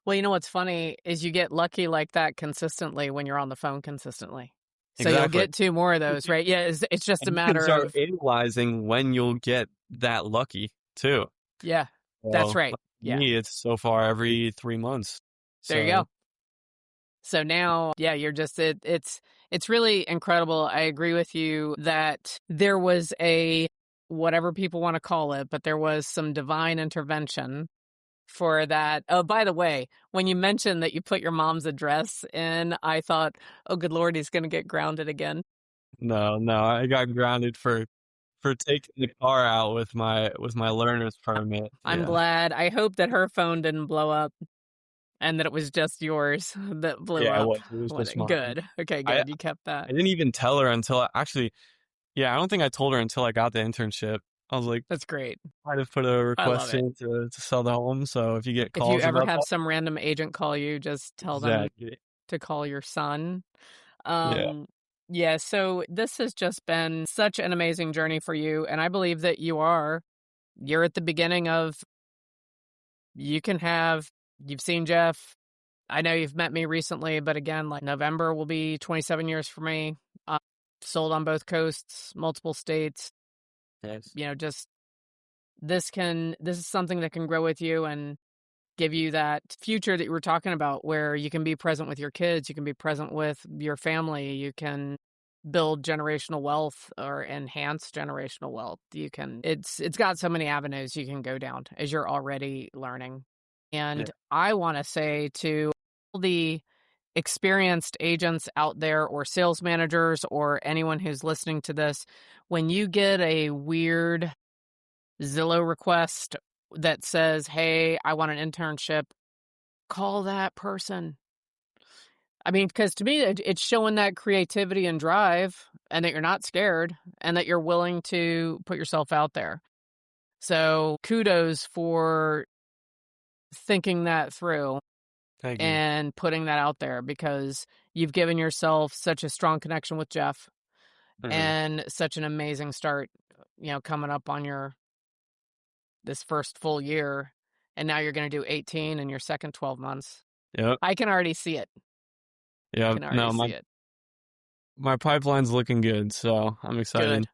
Well, you know what's funny is you get lucky like that consistently when you're on the phone consistently. So you'll Exactly. get two more of those, right? Yeah, it's just a And you can matter start of, analyzing when you'll get that lucky too. yeah, that's So right. for Yeah, me, it's so far every 3 months. there you So go. So now, yeah, you're just it's really incredible. I agree with you that there was a whatever people want to call it, but there was some divine intervention for that. Oh, by the way, when you mentioned that you put your mom's address in, I thought, oh, good Lord, he's going to get grounded again. no, I got grounded for taking the car out with my learner's permit. I'm Yeah. glad. I hope that her phone didn't blow up and that it was just yours that blew Yeah, it up. was. It was just mine. Good. Okay, I good. You kept I that. didn't even tell her until actually, yeah, I don't think I told her until I got the internship. I was like, That's great. trying to put a I love request it. in to sell the home. So if you get If you calls ever about have that, some random agent call you, just tell them exactly. to call your son. Yeah. Um, yeah, so this has just been such an amazing journey for you. And I believe that you're at the beginning of, you've seen Jeff. I know you've met me recently, but again, like November will be 27 years for me. Uh, Sold on both coasts, multiple states. Yes. Just this is something that can grow with you and give you that future that you were talking about where you can be present with your kids, you can be present with your family, you can build generational wealth or enhance generational wealth. It's got so many avenues you can go down as you're already learning. Yeah. And I want to say to all the experienced agents out there or sales managers or anyone who's listening to this, when you get a weird Zillow request that says, "Hey, I want an internship," call that person. I mean, because to me, it's showing that creativity and drive and that you're not scared and that you're willing to put yourself out there. So kudos for thinking that through Thank you. and putting that out there because you've given yourself such a strong connection with Jeff Hmm. and such an amazing start, coming up on this first full year. And now you're going to do 18 in your second 12 months. Yep. I can already see it. I Yep. can already No, see it. my pipeline's looking good, so I'm excited.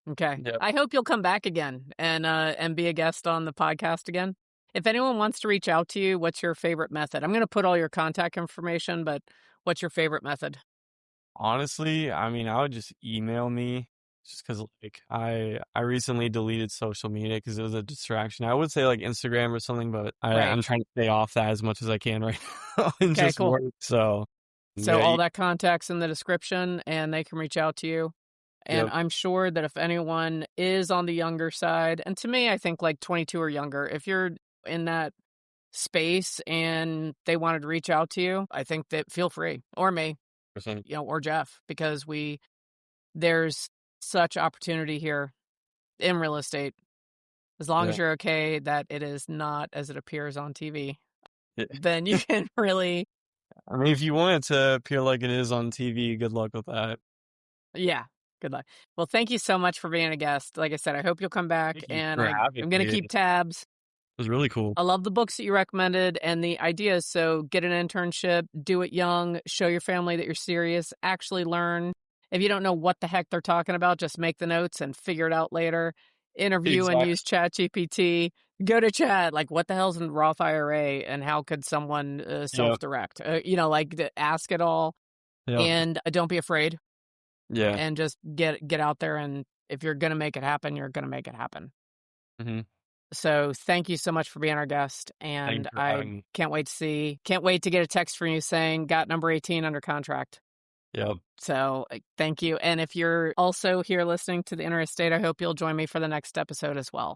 Good. Okay. Yep. I hope you'll come back again and be a guest on the podcast again. If anyone wants to reach out to you, what's your favorite method? I'm going to put all your contact information, but what's your favorite method? Honestly, I mean, I would just email me just because like I recently deleted social media because it was a distraction. I would say like Instagram or something, but Right. I'm trying to stay off that as much as I can right now and Okay, just cool. work. So So yeah, all that contact's in the description and they can reach out to you. And yep, I'm sure that if anyone is on the younger side, and to me, I think like 22 or younger, if you're in that space and they wanted to reach out to you, I think that feel free, or me, percent. or Jeff, because there's such opportunity here in real estate. As long Yeah. as you're okay that it is not as it appears on TV, Yeah. then you can really, I mean, if you want it to appear like it is on TV, good luck with that. yeah. Good luck. Well, thank you so much for being a guest. Like I said, I hope you'll come back Thank you and for I'm having going to me. keep It tabs. was really cool. I love the books that you recommended and the ideas. So get an internship, do it young, show your family that you're serious, actually learn. If you don't know what the heck they're talking about, just make the notes and figure it out later. Interview and Exactly. use ChatGPT. Go to chat, like what the hell's a Roth IRA and how could someone Yep. self-direct? Ask it all Yep. and don't be afraid Yeah. and just get out there. And if you're going to make it happen, you're going to make it happen. Hmm. So thank you so much for being our guest. Thanks And for I having me. can't wait to get a text from you saying got number 18 under contract. Yep. So thank you. And if you're also here listening to the Inner Estate, I hope you'll join me for the next episode as well.